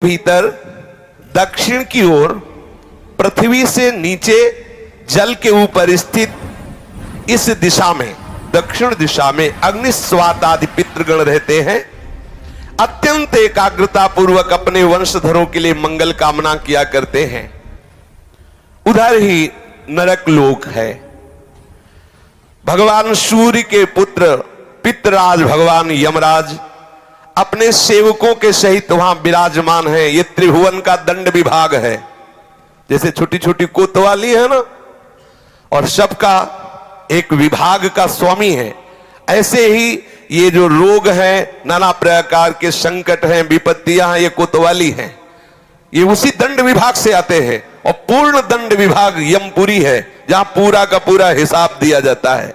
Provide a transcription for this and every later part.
भीतर दक्षिण की ओर पृथ्वी से नीचे जल के ऊपर स्थित इस दिशा में, दक्षिण दिशा में अग्निस्वात आदि पितृगण रहते हैं। अत्यंत एकाग्रता पूर्वक अपने वंशधरों के लिए मंगल कामना किया करते हैं। उधर ही नरक लोक है। भगवान सूर्य के पुत्र पितराज भगवान यमराज अपने सेवकों के सहित वहां विराजमान है। ये त्रिभुवन का दंड विभाग है। जैसे छोटी छोटी कोतवाली है ना, और सबका एक विभाग का स्वामी है, ऐसे ही ये जो रोग हैं, नाना प्रकार के संकट हैं, विपत्तियां हैं, ये कोतवाली हैं। ये उसी दंड विभाग से आते हैं। और पूर्ण दंड विभाग यमपुरी है, जहां पूरा का पूरा हिसाब दिया जाता है।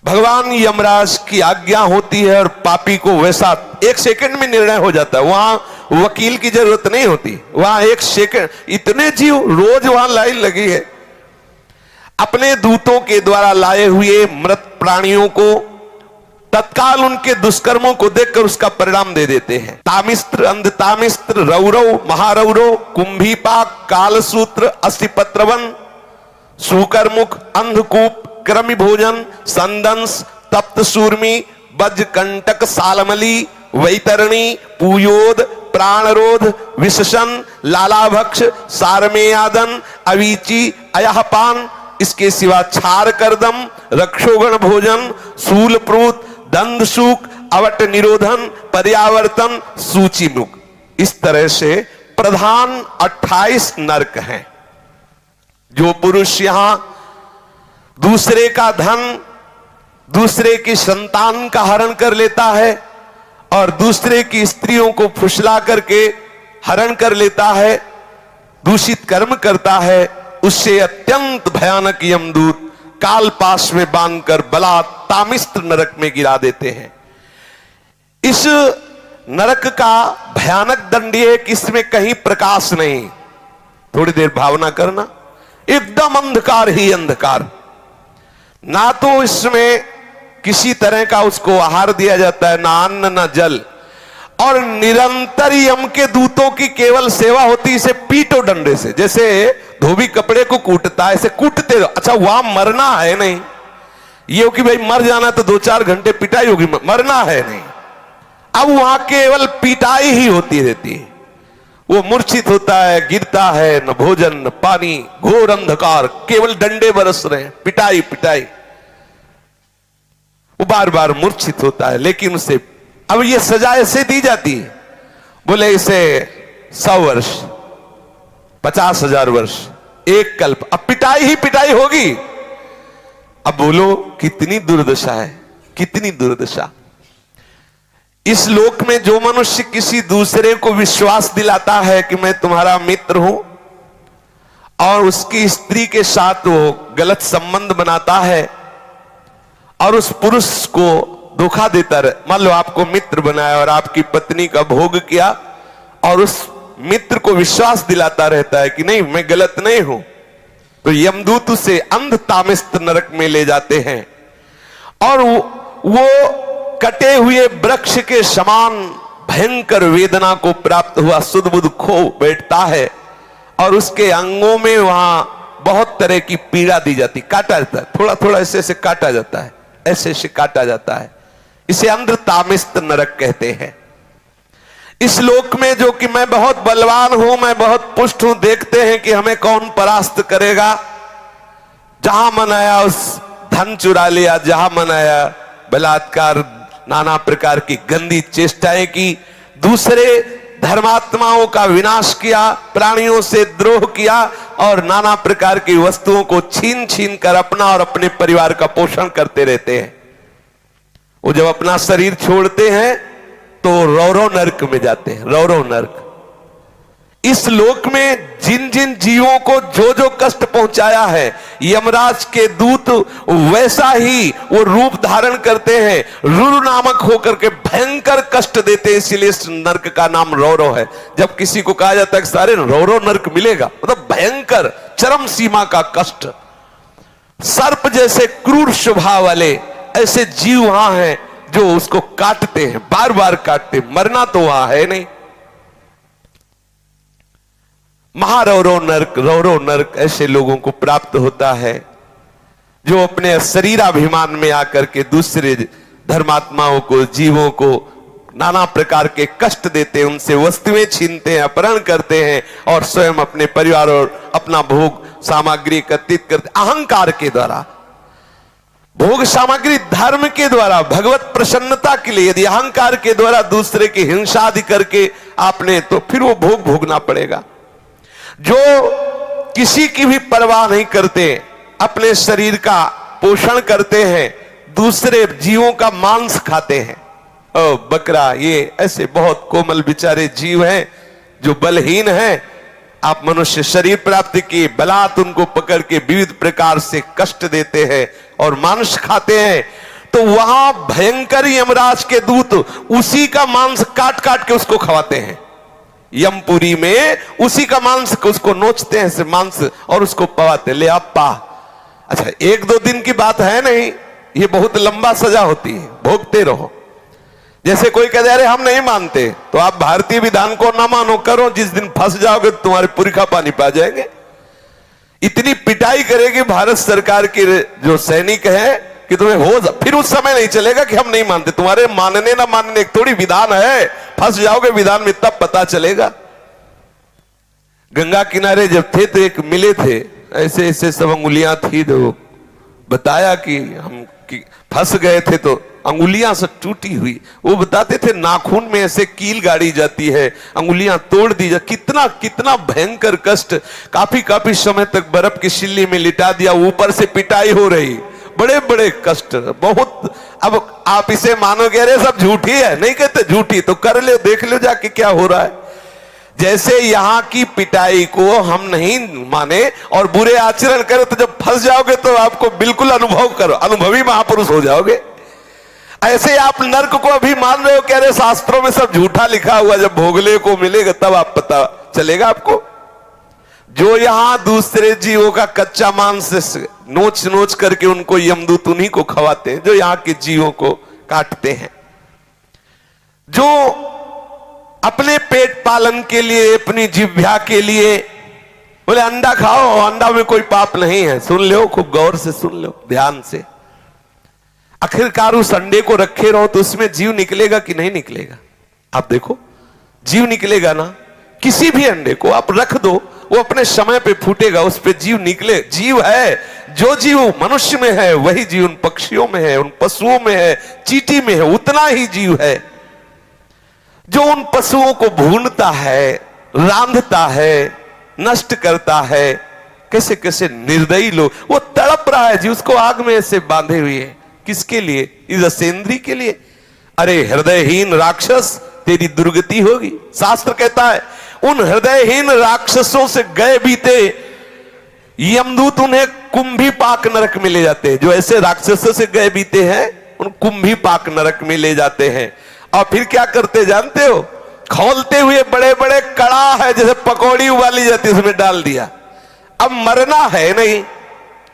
भगवान यमराज की आज्ञा होती है और पापी को वैसा एक सेकंड में निर्णय हो जाता है। वहां वकील की जरूरत नहीं होती। वहां एक सेकंड, इतने जीव रोज वहां लाइन लगी है। अपने दूतों के द्वारा लाए हुए मृत प्राणियों को तत्काल उनके दुष्कर्मों को देखकर उसका परिणाम दे देते हैं। तामिस्त्र, अंधतामिस्त्र, रौरव, महारौरव, कुंभीपाक, कालसूत्र, अस्थिपत्रवन, सूकरमुख, अंधकूप, क्रमि भोजन, संदंस, तप्त सूर्मी, बज्रकंटक, सालमली, वैतरणी, पूयोद, प्राणरोध, विशसन, लालाभक्ष, सारमेयादन, अवीची, अयहपान, इसके सिवा क्षार करदम, रक्षोगण भोजन, शूलप्रूत, दंदसूक, अवट निरोधन, पर्यावर्तन, सूचिमुख। इस तरह से प्रधान 28 नरक हैं। जो पुरुष यहां दूसरे का धन, दूसरे की संतान का हरण कर लेता है और दूसरे की स्त्रियों को फुसला करके हरण कर लेता है, दूषित कर्म करता है, उससे अत्यंत भयानक यमदूत काल पाश में बांधकर बला तामिस्त्र नरक में गिरा देते हैं। इस नरक का भयानक दंड है कि इसमें कहीं प्रकाश नहीं। थोड़ी देर भावना करना, एकदम अंधकार ही अंधकार। ना तो इसमें किसी तरह का उसको आहार दिया जाता है, ना अन्न ना जल, और निरंतर यम के दूतों की केवल सेवा होती। इसे पीटो डंडे से, जैसे धोबी कपड़े को कूटता है, ऐसे कूटते रहो। अच्छा, वहां मरना है नहीं, ये हो कि भाई मर जाना तो 2-4 घंटे पिटाई होगी, मरना है नहीं। अब वहां केवल पिटाई ही होती रहती है। वो मूर्छित होता है, गिरता है, न भोजन न पानी, घोर अंधकार, केवल डंडे बरस रहे हैं, पिटाई पिटाई। वो बार बार मूर्छित होता है, लेकिन उसे अब ये सजा ऐसे दी जाती है, बोले इसे 100 वर्ष, 50,000 वर्ष, एक कल्प। अब पिटाई ही पिटाई होगी। अब बोलो कितनी दुर्दशा है, कितनी दुर्दशा। इस लोक में जो मनुष्य किसी दूसरे को विश्वास दिलाता है कि मैं तुम्हारा मित्र हूं, और उसकी स्त्री के साथ वो गलत संबंध बनाता है और उस पुरुष को धोखा देता रहे। मान लो आपको मित्र बनाया और आपकी पत्नी का भोग किया, और उस मित्र को विश्वास दिलाता रहता है कि नहीं मैं गलत नहीं हूं, तो यमदूत उसे अंध तामिस्त्र नरक में ले जाते हैं। और वो कटे हुए वृक्ष के समान भयंकर वेदना को प्राप्त हुआ सुध-बुध खो बैठता है, और उसके अंगों में वहां बहुत तरह की पीड़ा दी जाती, काटा जाता है, थोड़ा थोड़ा ऐसे ऐसे काटा जाता है, ऐसे ऐसे काटा जाता है। इसे अंध तामिस्त्र नरक कहते हैं। इस लोक में जो कि मैं बहुत बलवान हूं, मैं बहुत पुष्ट हूं, देखते हैं कि हमें कौन परास्त करेगा। जहां मन आया उस धन चुरा लिया, जहां मन आया बलात्कार, नाना प्रकार की गंदी चेष्टाएं की, दूसरे धर्मात्माओं का विनाश किया, प्राणियों से द्रोह किया, और नाना प्रकार की वस्तुओं को छीन छीन कर अपना और अपने परिवार का पोषण करते रहते हैं। वो जब अपना शरीर छोड़ते हैं तो रौरव नरक में जाते हैं, रौरव नरक। इस लोक में जिन जिन जीवों को जो जो कष्ट पहुंचाया है, यमराज के दूत वैसा ही वो रूप धारण करते हैं, रुरु नामक होकर के भयंकर कष्ट देते हैं। इसलिए इस नरक का नाम रौरव है। जब किसी को कहा जाता है कि सारे रौरव नरक मिलेगा, मतलब भयंकर चरम सीमा का कष्ट। सर्प जैसे क्रूर स्वभाव वाले ऐसे जीव वहां हैं जो उसको काटते हैं, बार बार काटते, मरना तो वहां है नहीं। महारौरव नरक, रौरव नरक ऐसे लोगों को प्राप्त होता है जो अपने शरीराभिमान में आकर के दूसरे धर्मात्माओं को, जीवों को नाना प्रकार के कष्ट देते हैं, उनसे वस्तुएं छीनते हैं, अपहरण करते हैं और स्वयं अपने परिवार और अपना भोग सामग्री एकत्रित करते, अहंकार के द्वारा, भोग सामग्री धर्म के द्वारा, भगवत प्रसन्नता के लिए। यदि अहंकार के द्वारा दूसरे की हिंसा आदि करके आपने, तो फिर वो भोग भोगना पड़ेगा। जो किसी की भी परवाह नहीं करते, अपने शरीर का पोषण करते हैं, दूसरे जीवों का मांस खाते हैं, ओ बकरा, ये ऐसे बहुत कोमल बेचारे जीव हैं जो बलहीन हैं। आप मनुष्य शरीर प्राप्त किए, बलात् उनको पकड़ के विविध प्रकार से कष्ट देते हैं और मांस खाते हैं, तो वहां भयंकर यमराज के दूत उसी का मांस काट काट के उसको खवाते हैं। यमपुरी में उसी का मांस उसको नोचते हैं से मांस और उसको पवाते, ले आप पा। अच्छा, एक दो दिन की बात है नहीं, ये बहुत लंबा सजा होती है, भोगते रहो। जैसे कोई कह दे अरे हम नहीं मानते, तो आप भारतीय विधान को ना मानो, करो, जिस दिन फंस जाओगे तुम्हारे पुरखा पानी पा जाएंगे। इतनी पिटाई करेगी भारत सरकार की जो सैनिक है कि तुम्हें हो, फिर उस समय नहीं चलेगा कि हम नहीं मानते। तुम्हारे मानने ना मानने एक थोड़ी विधान है, फंस जाओगे विधान में तब पता चलेगा। गंगा किनारे जब थे तो एक मिले थे, ऐसे ऐसे सब अंगुलियां थी, तो बताया कि हम फंस गए थे तो अंगुलियां से टूटी हुई। वो बताते थे नाखून में ऐसे कील गाड़ी जाती है, अंगुलियां तोड़ दी जा, कितना कितना भयंकर कष्ट। काफी काफी समय तक बर्फ की सिल्ली में लिटा दिया, ऊपर से पिटाई हो रही, बड़े बड़े कष्ट, बहुत। अब आप इसे मानोगे अरे सब झूठी है, नहीं कहते झूठी, तो कर ले, देख लो जाके क्या हो रहा है। जैसे यहां की पिटाई को हम नहीं माने और बुरे आचरण करें, तो जब फंस जाओगे तो आपको बिल्कुल अनुभव करो, अनुभवी महापुरुष हो जाओगे। ऐसे आप नर्क को अभी मान रहे हो, कह रहे शास्त्रों में सब झूठा लिखा हुआ, जब भोगले को मिलेगा तब आप पता चलेगा आपको। जो यहां दूसरे जीवों का कच्चा मांस नोच नोच करके उनको यमदूत उन्हीं को खवाते हैं, जो यहां के जीवों को काटते हैं। जो अपने पेट पालन के लिए, अपनी जिह्वा के लिए बोले अंडा खाओ, अंडा में कोई पाप नहीं है, सुन लो, खूब गौर से सुन लो, ध्यान से। आखिरकार उस अंडे को रखे रहो तो उसमें जीव निकलेगा कि नहीं निकलेगा? आप देखो, जीव निकलेगा ना। किसी भी अंडे को आप रख दो, वो अपने समय पे फूटेगा, उस पे जीव निकले। जीव है, जो जीव मनुष्य में है वही जीव उन पक्षियों में है, उन पशुओं में है, चींटी में है, उतना ही जीव है। जो उन पशुओं को भूनता है, रांधता है, नष्ट करता है, कैसे कैसे निर्दयी लोग, वो तड़प रहा है जी, उसको आग में ऐसे बांधे हुए है। किसके लिए? इस असेंद्री के लिए। अरे हृदयहीन राक्षस, तेरी दुर्गति होगी। शास्त्र कहता है उन हृदयहीन राक्षसों से गए बीते यमदूत उन्हें कुंभी पाक नरक में ले जाते हैं। जो ऐसे राक्षसों से गए बीते हैं उन कुंभी पाक नरक में ले जाते हैं। और फिर क्या करते जानते हो? खोलते हुए बड़े बड़े कड़ा है, जैसे पकौड़ी उबाली जाती है, उसमें डाल दिया। अब मरना है नहीं,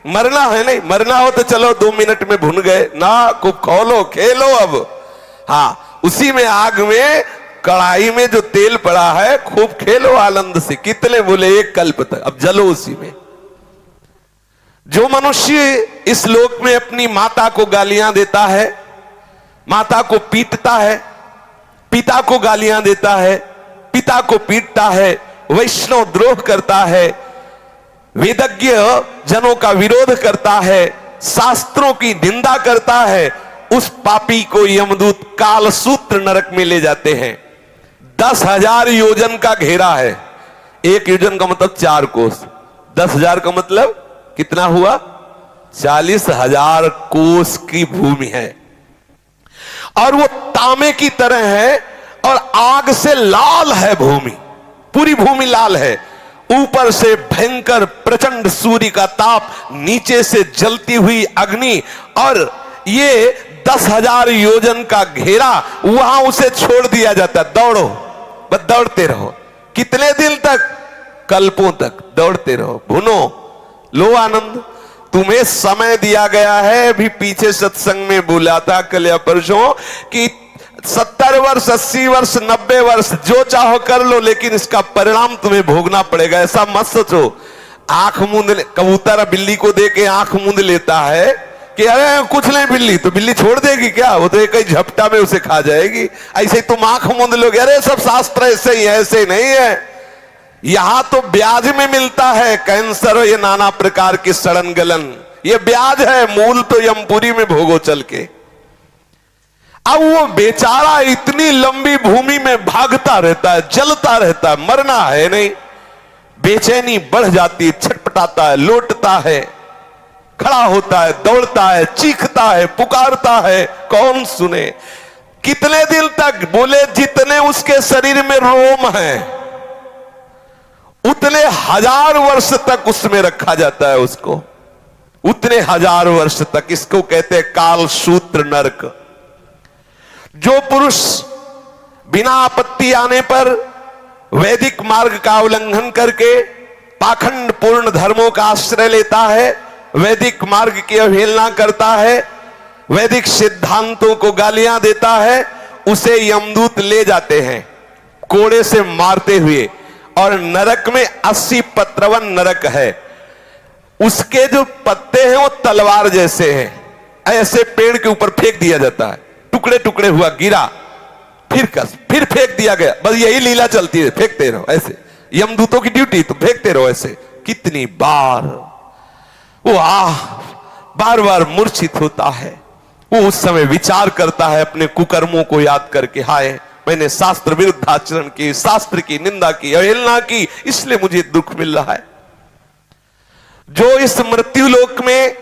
मरना है नहीं, मरना हो तो चलो 2 मिनट में भुन गए ना, खूब खोलो, खेलो। अब हाँ, उसी में आग में, कढ़ाई में जो तेल पड़ा है, खूब खेलो आनंद से। कितने बोले? 1 कल्प तक, अब जलो उसी में। जो मनुष्य इस लोक में अपनी माता को गालियां देता है, माता को पीटता है, पिता को गालियां देता है, पिता को पीटता है, वैष्णव द्रोह करता है, वेदज्ञ जनों का विरोध करता है, शास्त्रों की निंदा करता है, उस पापी को यमदूत कालसूत्र नरक में ले जाते हैं। 10,000 योजन का घेरा है। 1 योजन का मतलब 4 कोस, 10,000 का मतलब कितना हुआ? 40,000 कोस की भूमि है। और वो तांबे की तरह है और आग से लाल है भूमि, पूरी भूमि लाल है। ऊपर से भयंकर प्रचंड सूर्य का ताप, नीचे से जलती हुई अग्नि, और ये 10,000 योजन का घेरा, वहां उसे छोड़ दिया जाता। दौड़ो, बस दौड़ते रहो। कितने दिन तक? कल्पों तक दौड़ते रहो, भुनो, लो आनंद। तुम्हें समय दिया गया है। भी पीछे सत्संग में बोला था कल या परसों कि 70 वर्ष, 80 वर्ष, 90 वर्ष जो चाहो कर लो, लेकिन इसका परिणाम तुम्हें भोगना पड़ेगा। ऐसा मत सोचो। आंख मूंद कबूतर बिल्ली को दे के आंख मूंद लेता है कि अरे कुछ नहीं बिल्ली, तो बिल्ली छोड़ देगी क्या? वो तो एक ही झपटा में उसे खा जाएगी। ऐसे ही तुम आंख मूंद लोगे, अरे सब शास्त्र ऐसे ही है, ऐसे नहीं है। यहां तो ब्याज में मिलता है कैंसर, ये नाना प्रकार की सड़न गलन, ये ब्याज है। मूल तो यमपुरी में भोगो चल के। अब वो बेचारा इतनी लंबी भूमि में भागता रहता है, जलता रहता है, मरना है नहीं। बेचैनी बढ़ जाती, छटपटाता है, लोटता है, खड़ा होता है, दौड़ता है, चीखता है, पुकारता है, कौन सुने? कितने दिन तक? बोले जितने उसके शरीर में रोम है उतने 1000 वर्ष तक उसमें रखा जाता है उसको, उतने 1000 वर्ष तक। इसको कहते हैं काल सूत्र नरक। जो पुरुष बिना आपत्ति आने पर वैदिक मार्ग का उल्लंघन करके पाखंड पूर्ण धर्मों का आश्रय लेता है, वैदिक मार्ग की अवहेलना करता है, वैदिक सिद्धांतों को गालियां देता है, उसे यमदूत ले जाते हैं कोड़े से मारते हुए। और नरक में 80 पत्रवन नरक है। उसके जो पत्ते हैं वो तलवार जैसे हैं, ऐसे पेड़ के ऊपर फेंक दिया जाता है, टुकड़े टुकड़े हुआ, गिरा, फिर फेंक दिया गया। बस यही लीला चलती है, फेंकते रहो ऐसे। यमदूतों की ड्यूटी तो फेंकते रहो ऐसे। कितनी बार वो बार बार मूर्छित होता है। वो उस समय विचार करता है अपने कुकर्मों को याद करके, हाय मैंने शास्त्र विरुद्ध आचरण की, शास्त्र की निंदा की, अवहेलना की, इसलिए मुझे दुख मिल रहा है। जो इस मृत्यु लोक में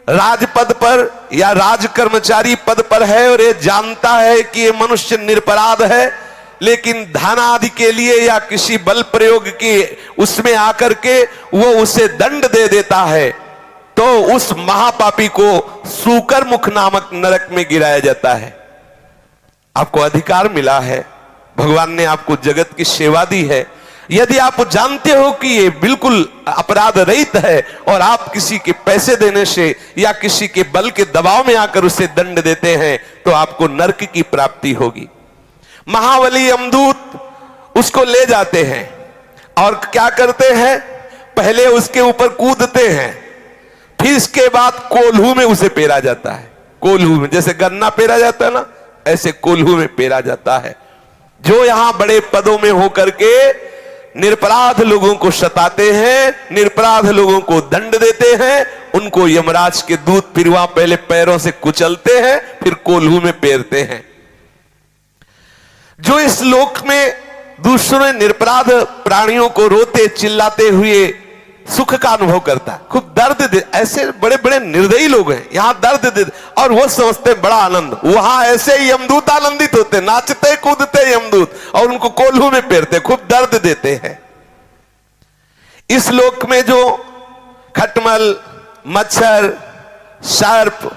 राजपद पर या राज कर्मचारी पद पर है और ये जानता है कि ये मनुष्य निरपराध है, लेकिन धन आदि के लिए या किसी बल प्रयोग की उसमें आकर के वो उसे दंड दे देता है, तो उस महापापी को सूकर मुख नामक नरक में गिराया जाता है। आपको अधिकार मिला है, भगवान ने आपको जगत की सेवा दी है। यदि आप जानते हो कि ये बिल्कुल अपराध रहित है और आप किसी के पैसे देने से या किसी के बल के दबाव में आकर उसे दंड देते हैं, तो आपको नरक की प्राप्ति होगी। महाबली यमदूत उसको ले जाते हैं और क्या करते हैं? पहले उसके ऊपर कूदते हैं, फिर इसके बाद कोल्हू में उसे पेरा जाता है। कोल्हू में, जैसे गन्ना पेरा जाता है ना, ऐसे कोल्हू में पेरा जाता है। जो यहां बड़े पदों में होकर के निरपराध लोगों को सताते हैं, निरपराध लोगों को दंड देते हैं, उनको यमराज के दूत फिर वहां पहले पैरों से कुचलते हैं, फिर कोल्हू में पेरते हैं। जो इस लोक में दूसरे निरपराध प्राणियों को रोते चिल्लाते हुए सुख का अनुभव करता है, खूब दर्द दे, ऐसे बड़े बड़े निर्दयी लोग हैं, यहां दर्द दे और वो समझते बड़ा आनंद। वहां ऐसे ही यमदूत आनंदित होते, नाचते कूदते यमदूत और उनको कोल्हू में पेरते, खूब दर्द देते हैं। इस लोक में जो खटमल, मच्छर, सर्प,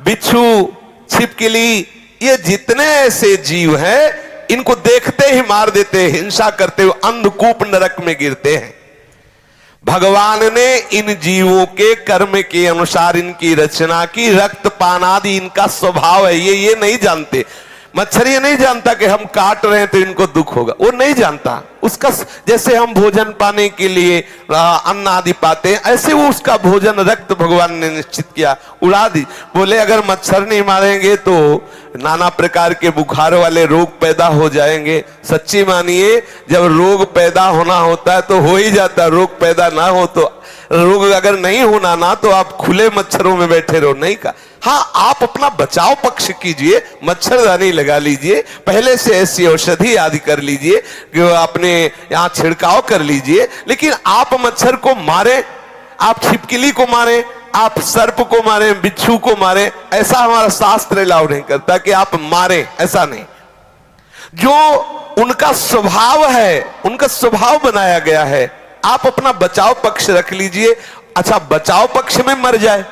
बिच्छू, छिपकली, ये जितने ऐसे जीव हैं, इनको देखते ही मार देते, हिंसा करते हुए अंधकूप नरक में गिरते हैं। भगवान ने इन जीवों के कर्म के अनुसार इनकी रचना की। रक्तपान आदि इनका स्वभाव है, ये नहीं जानते। मच्छर ये नहीं जानता कि हम काट रहे हैं तो इनको दुख होगा, वो नहीं जानता। उसका जैसे हम भोजन पाने के लिए अन्न आदि पाते हैं, ऐसे वो उसका भोजन रक्त भगवान ने निश्चित किया, उड़ा दी। बोले अगर मच्छर नहीं मारेंगे तो नाना प्रकार के बुखार वाले रोग पैदा हो जाएंगे। सच्ची मानिए, जब रोग पैदा होना होता है तो हो ही जाता है, रोग पैदा ना हो तो रोग अगर नहीं होना ना, तो आप खुले मच्छरों में बैठे रहो, नहीं का। हाँ, आप अपना बचाव पक्ष कीजिए, मच्छरदानी लगा लीजिए, पहले से ऐसी औषधि आदि कर लीजिए, अपने यहाँ छिड़काव कर लीजिए, लेकिन आप मच्छर को मारे, आप छिपकली को मारे, आप सर्प को मारे, बिच्छू को मारे, ऐसा हमारा शास्त्र अलाउ नहीं करता कि आप मारे, ऐसा नहीं। जो उनका स्वभाव है, उनका स्वभाव बनाया गया है, आप अपना बचाव पक्ष रख लीजिए। अच्छा, बचाव पक्ष में मर जाए,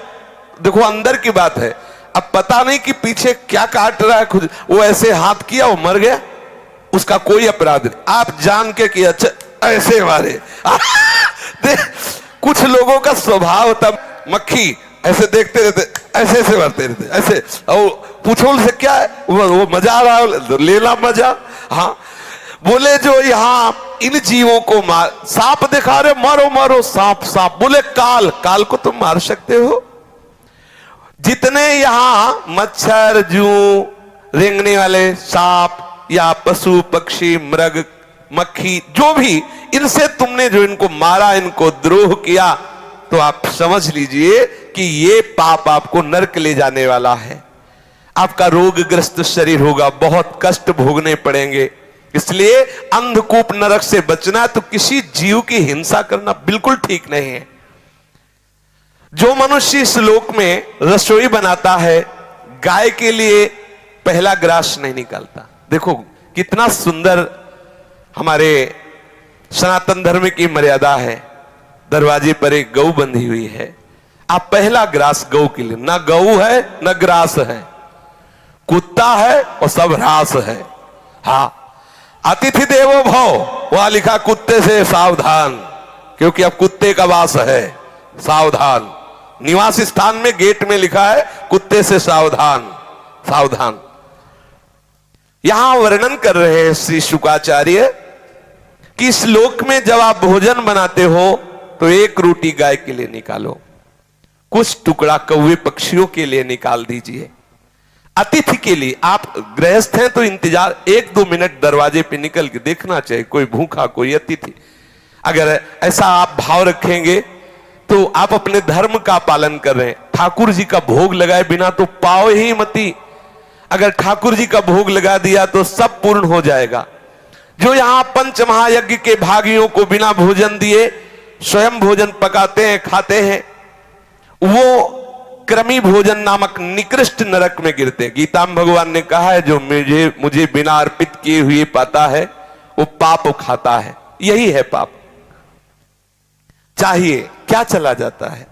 देखो अंदर की बात है, अब पता नहीं कि पीछे क्या काट रहा है, खुद वो ऐसे हाथ किया, वो मर गया, उसका कोई अपराध नहीं। आप जान के कि अच्छा ऐसे मारे कुछ लोगों का स्वभाव होता, मक्खी ऐसे देखते रहते ऐसे ऐसे मारते रहते ऐसे। और पूछो उनसे क्या है, वो मजा आ रहा है, लेना मजा। हाँ, बोले जो यहाँ इन जीवों को मार, सांप दिखा रहे, मारो मारो सांप सांप। बोले काल, काल को तुम मार सकते हो? जितने यहां मच्छर, जू, रेंगने वाले सांप या पशु पक्षी मृग मक्खी जो भी, इनसे तुमने जो इनको मारा, इनको द्रोह किया, तो आप समझ लीजिए कि ये पाप आपको नरक ले जाने वाला है। आपका रोगग्रस्त शरीर होगा, बहुत कष्ट भोगने पड़ेंगे। इसलिए अंधकूप नरक से बचना है तो किसी जीव की हिंसा करना बिल्कुल ठीक नहीं है। जो मनुष्य इस लोक में रसोई बनाता है, गाय के लिए पहला ग्रास नहीं निकालता। देखो कितना सुंदर हमारे सनातन धर्म की मर्यादा है। दरवाजे पर एक गऊ बंधी हुई है, आप पहला ग्रास गऊ के लिए, ना गऊ है ना ग्रास है, कुत्ता है और सब ह्रास है। हाँ, अतिथि देवो भव, वहां लिखा कुत्ते से सावधान, क्योंकि अब कुत्ते का वास है, सावधान। निवास स्थान में गेट में लिखा है कुत्ते से सावधान, सावधान। यहां वर्णन कर रहे हैं श्री शुकाचार्य कि इस लोक में जब आप भोजन बनाते हो तो एक रोटी गाय के लिए निकालो, कुछ टुकड़ा कौवे पक्षियों के लिए निकाल दीजिए। अतिथि के लिए, आप गृहस्थ हैं तो इंतजार 1-2 मिनट दरवाजे पे निकल के देखना चाहिए, कोई भूखा कोई अतिथि। अगर ऐसा आप भाव रखेंगे तो आप अपने धर्म का पालन कर रहे हैं। ठाकुर जी का भोग लगाए बिना तो पाओ ही मती, अगर ठाकुर जी का भोग लगा दिया तो सब पूर्ण हो जाएगा। जो यहां पंच महायज्ञ के भागियों को बिना भोजन दिए स्वयं भोजन पकाते हैं, खाते हैं, वो क्रमी भोजन नामक निकृष्ट नरक में गिरते हैं। गीता में भगवान ने कहा है जो मुझे बिना अर्पित किए हुए पाता है वो पाप खाता है। यही है पाप। चाहिए क्या चला जाता है?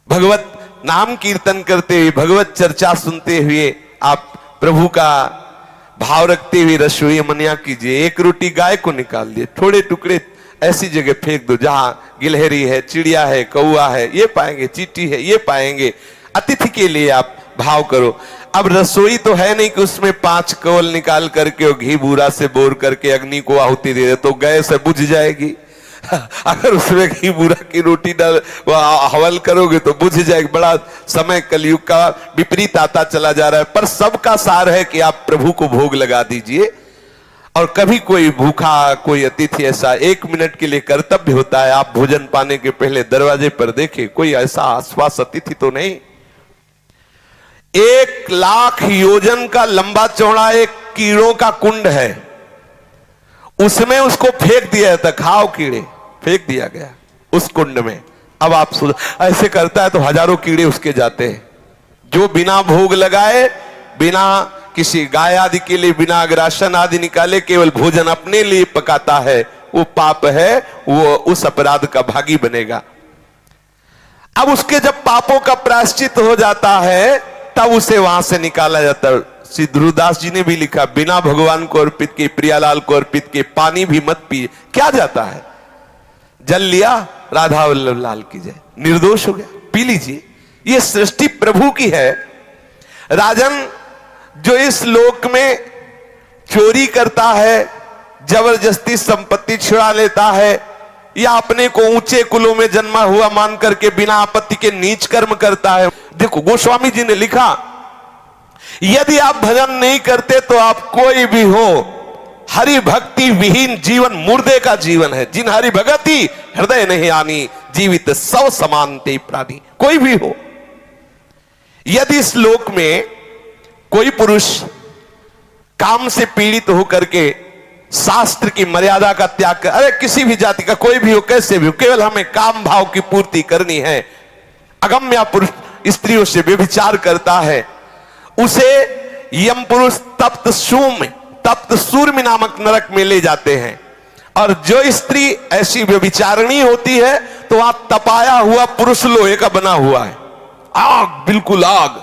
भगवत नाम कीर्तन करते हुए, भगवत चर्चा सुनते हुए आप प्रभु का भाव रखते हुए रसोई मनिया कीजिए। एक रोटी गाय को निकाल दिए, थोड़े टुकड़े ऐसी जगह फेंक दो जहां गिलहरी है, चिड़िया है, कौआ है, ये पाएंगे, चींटी है, ये पाएंगे। अतिथि के लिए आप भाव करो। अब रसोई तो है नहीं कि उसमें 5 कवल निकाल करके और घी बूरा से बोर करके अग्नि को आहुति दे दे तो गैस बुझ जाएगी। अगर उसमें घी बूरा की रोटी डाल हवल करोगे तो बुझ जाएगी। बड़ा समय कलयुग का विपरीत आता चला जा रहा है। पर सबका सार है कि आप प्रभु को भोग लगा दीजिए। और कभी कोई भूखा कोई अतिथि ऐसा 1 मिनट के लिए कर्तव्य होता है, आप भोजन पाने के पहले दरवाजे पर देखें कोई ऐसा आसपास अतिथि तो नहीं। 1 लाख योजन का लंबा चौड़ा एक कीड़ों का कुंड है, उसमें उसको फेंक दिया जाता, खाओ कीड़े, फेंक दिया गया उस कुंड में। अब आप ऐसे करता है तो हजारों कीड़े उसके जाते हैं। जो बिना भोग लगाए, बिना किसी गाय आदि के लिए बिना अग्रासन आदि निकाले केवल भोजन अपने लिए पकाता है, वो पाप है, वो उस अपराध का भागी बनेगा। अब उसके जब पापों का प्रायश्चित हो जाता है तब उसे वहां से निकाला जाता है। श्री ध्रुवदास जी ने भी लिखा, बिना भगवान को अर्पित के, प्रियालाल को अर्पित के पानी भी मत पिए। क्या जाता है? जल लिया, राधा वल्लभ लाल की जय, निर्दोष हो गया, पी लीजिए। ये सृष्टि प्रभु की है। राजन, जो इस लोक में चोरी करता है, जबरदस्ती संपत्ति छुड़ा लेता है, या अपने को ऊंचे कुलों में जन्मा हुआ मान करके बिना आपत्ति के नीच कर्म करता है। देखो गोस्वामी जी ने लिखा, यदि आप भजन नहीं करते तो आप कोई भी हो, हरि भक्ति विहीन जीवन मुर्दे का जीवन है। जिन हरि भगति हृदय नहीं आनी, जीवित सब समानते प्राणी। कोई भी हो, यदि इस लोक में कोई पुरुष काम से पीड़ित होकर के शास्त्र की मर्यादा का त्याग कर, अरे किसी भी जाति का कोई भी हो, कैसे भी हो, केवल हमें काम भाव की पूर्ति करनी है, अगम्य पुरुष स्त्रियों से व्यभिचार करता है, उसे यम पुरुष तप्त सूर्य नामक नरक में ले जाते हैं। और जो स्त्री ऐसी व्यभिचारिणी होती है तो वहां तपाया हुआ पुरुष लोहे का बना हुआ है, आग, बिल्कुल आग,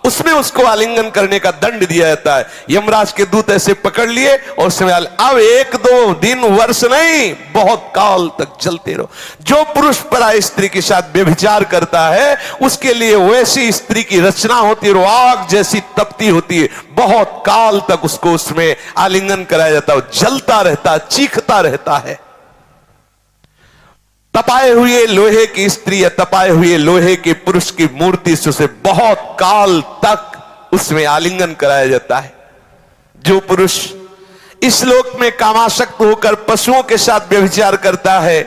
उसमें उसको आलिंगन करने का दंड दिया जाता है। यमराज के दूत ऐसे पकड़ लिए और उसमें अब 1-2 दिन वर्ष नहीं, बहुत काल तक चलते रहो। जो पुरुष पराई स्त्री के साथ व्यभिचार करता है उसके लिए वैसी स्त्री की रचना होती है, वो आग जैसी तपती होती है, बहुत काल तक उसको उसमें आलिंगन कराया जाता है, जलता रहता है, चीखता रहता है। तपाए हुए लोहे की स्त्री या तपाए हुए लोहे के पुरुष की मूर्ति से उसे बहुत काल तक उसमें आलिंगन कराया जाता है। जो पुरुष इस लोक में कामासक्त होकर पशुओं के साथ व्यभिचार करता है,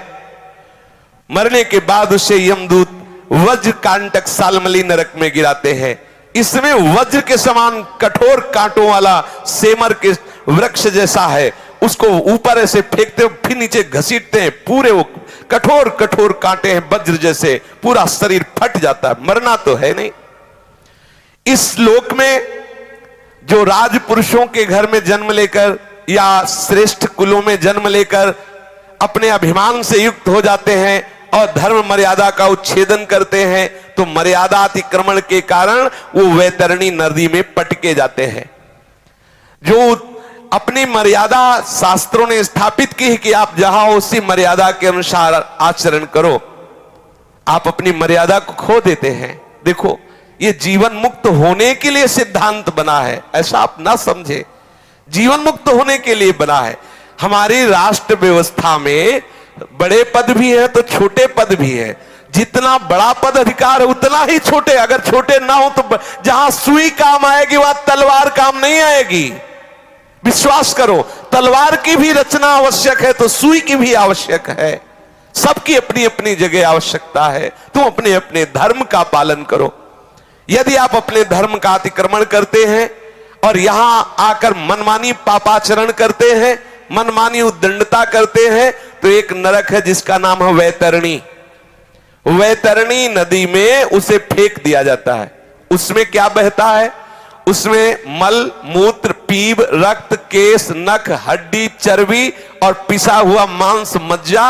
मरने के बाद उसे यमदूत वज्र कांटक सालमली नरक में गिराते हैं। इसमें वज्र के समान कठोर कांटों वाला सेमर के वृक्ष जैसा है, उसको ऊपर ऐसे फेंकते फिर नीचे घसीटते हैं, पूरे वो कठोर कठोर कांटे हैं वज्र जैसे, पूरा शरीर फट जाता है। मरना तो है नहीं। इस लोक में जो राजपुरुषों के घर में जन्म लेकर या श्रेष्ठ कुलों में जन्म लेकर अपने अभिमान से युक्त हो जाते हैं और धर्म मर्यादा का उच्छेदन करते हैं, तो मर्यादा अतिक्रमण के कारण वो वैतरणी नदी में पटके जाते हैं। जो अपनी मर्यादा शास्त्रों ने स्थापित की है कि आप जहां हो उसी मर्यादा के अनुसार आचरण करो, आप अपनी मर्यादा को खो देते हैं। देखो, ये जीवन मुक्त होने के लिए सिद्धांत बना है, ऐसा आप ना समझे। जीवन मुक्त होने के लिए बना है। हमारी राष्ट्र व्यवस्था में बड़े पद भी है तो छोटे पद भी है। जितना बड़ा पद अधिकार है उतना ही छोटे, अगर छोटे ना हो तो जहां सुई काम आएगी वहां तलवार काम नहीं आएगी। विश्वास करो, तलवार की भी रचना आवश्यक है तो सुई की भी आवश्यक है। सबकी अपनी अपनी जगह आवश्यकता है। तुम अपने अपने धर्म का पालन करो। यदि आप अपने धर्म का अतिक्रमण करते हैं और यहां आकर मनमानी पापाचरण करते हैं, मनमानी उद्दंडता करते हैं, तो एक नरक है जिसका नाम है वैतरणी। वैतरणी नदी में उसे फेंक दिया जाता है। उसमें क्या बहता है? उसमें मल, मूत्र, पीप, रक्त, केश, नख, हड्डी, चर्बी और पिसा हुआ मांस, मज्जा,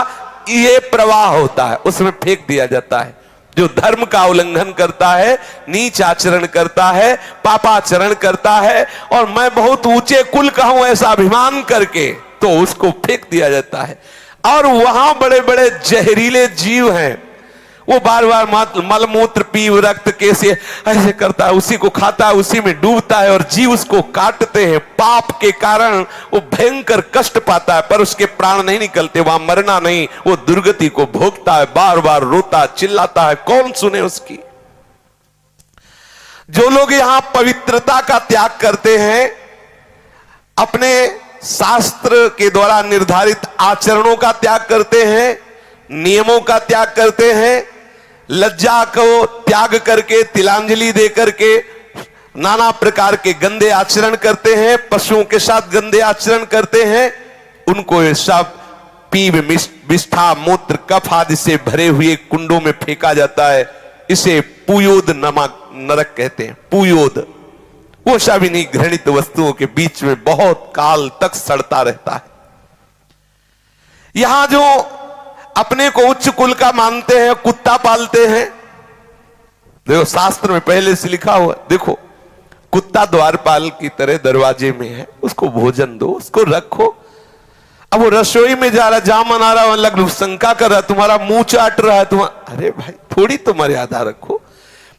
ये प्रवाह होता है, उसमें फेंक दिया जाता है। जो धर्म का उल्लंघन करता है, नीच आचरण करता है, पापाचरण करता है और मैं बहुत ऊंचे कुल का हूं ऐसा अभिमान करके, तो उसको फेंक दिया जाता है। और वहां बड़े बड़े जहरीले जीव हैं, वो बार बार मलमूत्र, पीव, रक्त, कैसे ऐसे करता है, उसी को खाता है, उसी में डूबता है और जीव उसको काटते हैं। पाप के कारण वो भयंकर कष्ट पाता है पर उसके प्राण नहीं निकलते, वहां मरना नहीं, वो दुर्गति को भोगता है, बार बार रोता चिल्लाता है, कौन सुने उसकी। जो लोग यहां पवित्रता का त्याग करते हैं, अपने शास्त्र के द्वारा निर्धारित आचरणों का त्याग करते हैं, नियमों का त्याग करते हैं, लज्जा को त्याग करके, तिलांजलि दे करके नाना प्रकार के गंदे आचरण करते हैं, पशुओं के साथ गंदे आचरण करते हैं, उनको ये सब पीव, विष्ठा, मूत्र, कफ आदि से भरे हुए कुंडों में फेंका जाता है। इसे पुयोद नरक कहते हैं। पुयोद वो शाविनी घृणित वस्तुओं के बीच में बहुत काल तक सड़ता रहता है। यहां जो अपने को उच्च कुल का मानते हैं, कुत्ता पालते हैं, देखो शास्त्र में पहले से लिखा हुआ, देखो कुत्ता द्वारपाल की तरह दरवाजे में है, उसको भोजन दो, उसको रखो। अब वो रसोई में जा रहा, जामन आ रहा, लग शंका कर रहा, तुम्हारा मुंह चाट रहा है, तुम्हारा, अरे भाई थोड़ी तो मर्यादा रखो।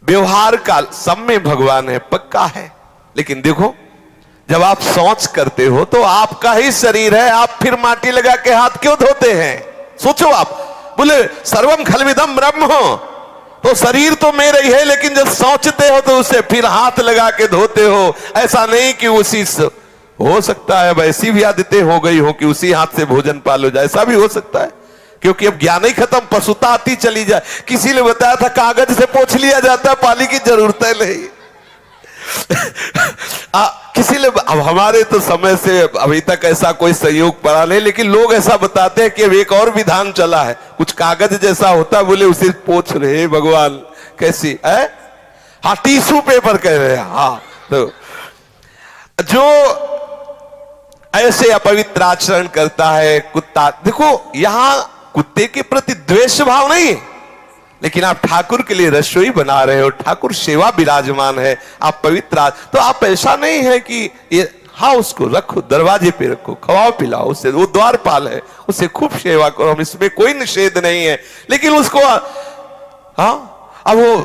व्यवहार का सब में भगवान है, पक्का है। लेकिन देखो, जब आप शौच करते हो तो आपका ही शरीर है, आप फिर माटी लगा के हाथ क्यों धोते हैं? सोचो आप, बोले सर्वम खलविदम ब्रह्म हो, तो शरीर तो मेरा ही है, लेकिन जब सोचते हो तो उसे फिर हाथ लगा के धोते हो। ऐसा नहीं कि उसी से हो सकता है वैसी भी आदतें हो गई हो कि उसी हाथ से भोजन पालो जाए, ऐसा भी हो सकता है, क्योंकि अब ज्ञान ही खत्म, पशुता आती चली जाए। किसी ने बताया था कागज से पोंछ लिया जाता है, पानी की जरूरत है नहीं। किसी ने, अब हमारे तो समय से अभी तक ऐसा कोई सहयोग पड़ा नहीं, लेकिन लोग ऐसा बताते हैं कि अब एक और विधान चला है, कुछ कागज जैसा होता है, बोले उसे पोंछ रहे। भगवान कैसी है? हाँ, टिश्यू पेपर कह रहे हैं। हाँ, तो जो ऐसे अपवित्र आचरण करता है कुत्ता, देखो यहां कुत्ते के प्रति द्वेष भाव नहीं, लेकिन आप ठाकुर के लिए रसोई बना रहे हो, ठाकुर सेवा विराजमान है, आप पवित्र तो आप ऐसा नहीं है कि ये हाँ उसको रखो, दरवाजे पे रखो, खवाओ पिलाओ उसे, वो द्वारपाल है, उसे खूब सेवा करो, हम इसमें कोई निषेध नहीं है। लेकिन उसको हाँ अब वो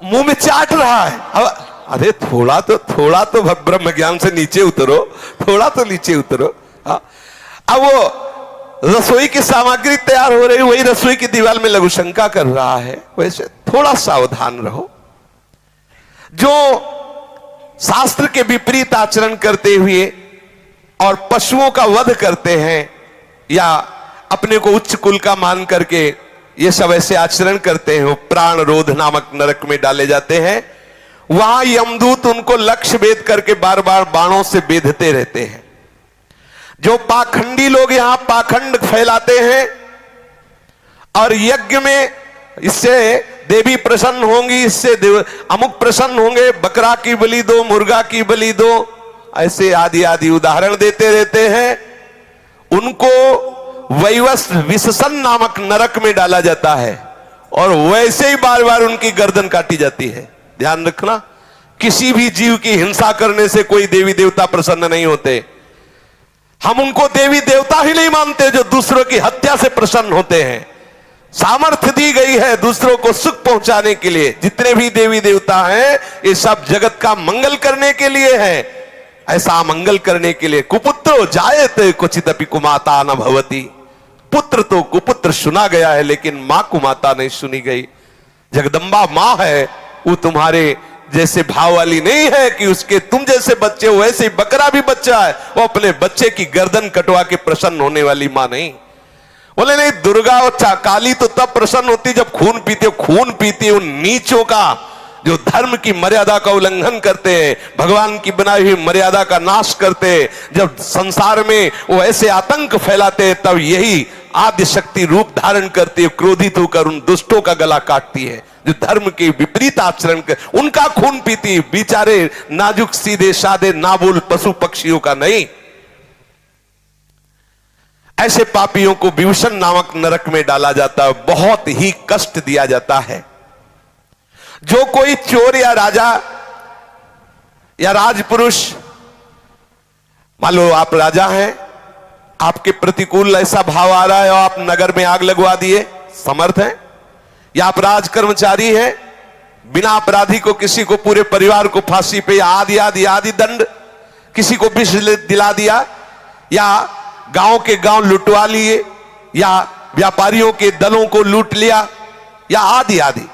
मुंह में चाट रहा है, अब अरे थोड़ा तो ब्रह्म ज्ञान से नीचे उतरो, थोड़ा तो नीचे उतरो। हाँ अब वो रसोई की सामग्री तैयार हो रही, वही रसोई की दीवार में लघु शंका कर रहा है। वैसे थोड़ा सावधान रहो। जो शास्त्र के विपरीत आचरण करते हुए और पशुओं का वध करते हैं या अपने को उच्च कुल का मान करके ये सब ऐसे आचरण करते हैं, वो प्राण रोध नामक नरक में डाले जाते हैं। वहां यमदूत उनको लक्ष्य भेद करके बार बार बाणों से बेधते रहते हैं। जो पाखंडी लोग यहां पाखंड फैलाते हैं और यज्ञ में इससे देवी प्रसन्न होंगी, इससे अमुक प्रसन्न होंगे, बकरा की बलि दो, मुर्गा की बलि दो, ऐसे आदि आदि उदाहरण देते रहते हैं। उनको वैवस्त्र विशसन नामक नरक में डाला जाता है और वैसे ही बार बार उनकी गर्दन काटी जाती है। ध्यान रखना, किसी भी जीव की हिंसा करने से कोई देवी देवता प्रसन्न नहीं होते। हम उनको देवी देवता ही नहीं मानते जो दूसरों की हत्या से प्रसन्न होते हैं। सामर्थ्य दी गई है दूसरों को सुख पहुंचाने के लिए। जितने भी देवी देवता हैं ये सब जगत का मंगल करने के लिए है, ऐसा मंगल करने के लिए। कुपुत्रो जायते क्वचिदपि कुमाता न भवति। पुत्र तो कुपुत्र सुना गया है, लेकिन मां कुमाता नहीं सुनी गई। जगदम्बा मां है, वो तुम्हारे जैसे भाव वाली नहीं है कि उसके तुम जैसे बच्चे हो, वैसे ही बकरा भी बच्चा है, वो अपने बच्चे की गर्दन कटवा के प्रसन्न होने वाली मां नहीं। बोले नहीं, दुर्गा और काली तो तब प्रसन्न होती जब खून पीती हो। खून पीती उन नीचों का जो धर्म की मर्यादा का उल्लंघन करते हैं, भगवान की बनाई हुई मर्यादा का नाश करते हैं। जब संसार में वो ऐसे आतंक फैलाते हैं, तब यही आद्य शक्ति रूप धारण करती है, क्रोधित होकर उन दुष्टों का गला काटती है जो धर्म के विपरीत आचरण कर, उनका खून पीती। बेचारे नाजुक सीधे साधे नाबोल पशु पक्षियों का नहीं। ऐसे पापियों को विभूषण नामक नरक में डाला जाता है, बहुत ही कष्ट दिया जाता है। जो कोई चोर या राजा या राजपुरुष, मान लो आप राजा हैं, आपके प्रतिकूल ऐसा भाव आ रहा है और आप नगर में आग लगवा दिए, समर्थ हैं। या आप राज कर्मचारी हैं, बिना अपराधी को किसी को पूरे परिवार को फांसी पे आदि आदि आदि दंड, किसी को विष दिला दिया, या गांव के गांव लुटवा लिए, या व्यापारियों के दलों को लूट लिया, या आदि आदि।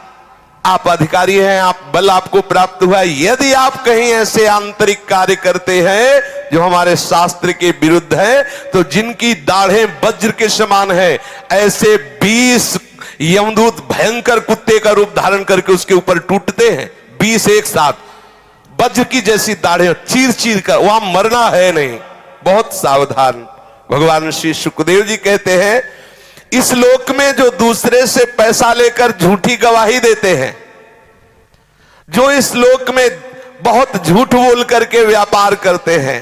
आप अधिकारी हैं, आप बल आपको प्राप्त हुआ। यदि आप कहीं ऐसे आंतरिक कार्य करते हैं जो हमारे शास्त्र के विरुद्ध है, तो जिनकी दाढ़ें वज्र के समान है, ऐसे 20 यमदूत भयंकर कुत्ते का रूप धारण करके उसके ऊपर टूटते हैं। 20 एक साथ, वज्र की जैसी दाढ़ें चीर चीर कर, वहां मरना है नहीं। बहुत सावधान। भगवान श्री सुखदेव जी कहते हैं, इस लोक में जो दूसरे से पैसा लेकर झूठी गवाही देते हैं, जो इस लोक में बहुत झूठ बोल करके व्यापार करते हैं,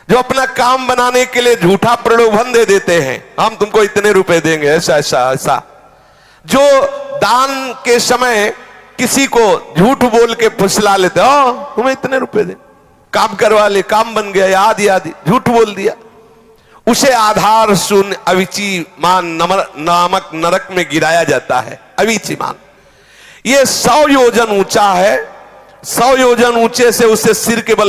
जो अपना काम बनाने के लिए झूठा प्रलोभन दे देते हैं, हम तुमको इतने रुपए देंगे, ऐसा ऐसा ऐसा, जो दान के समय किसी को झूठ बोल के फुसला लेते, तुम्हें इतने रुपए दे, काम करवा ले, काम बन गया, आदि आदि झूठ बोल दिया, उसे आधार शून्य अविची मान नामक नरक में गिराया जाता है। अविची मान ये 100 योजन ऊंचा है। 100 योजन ऊंचे से उसे सिर के बल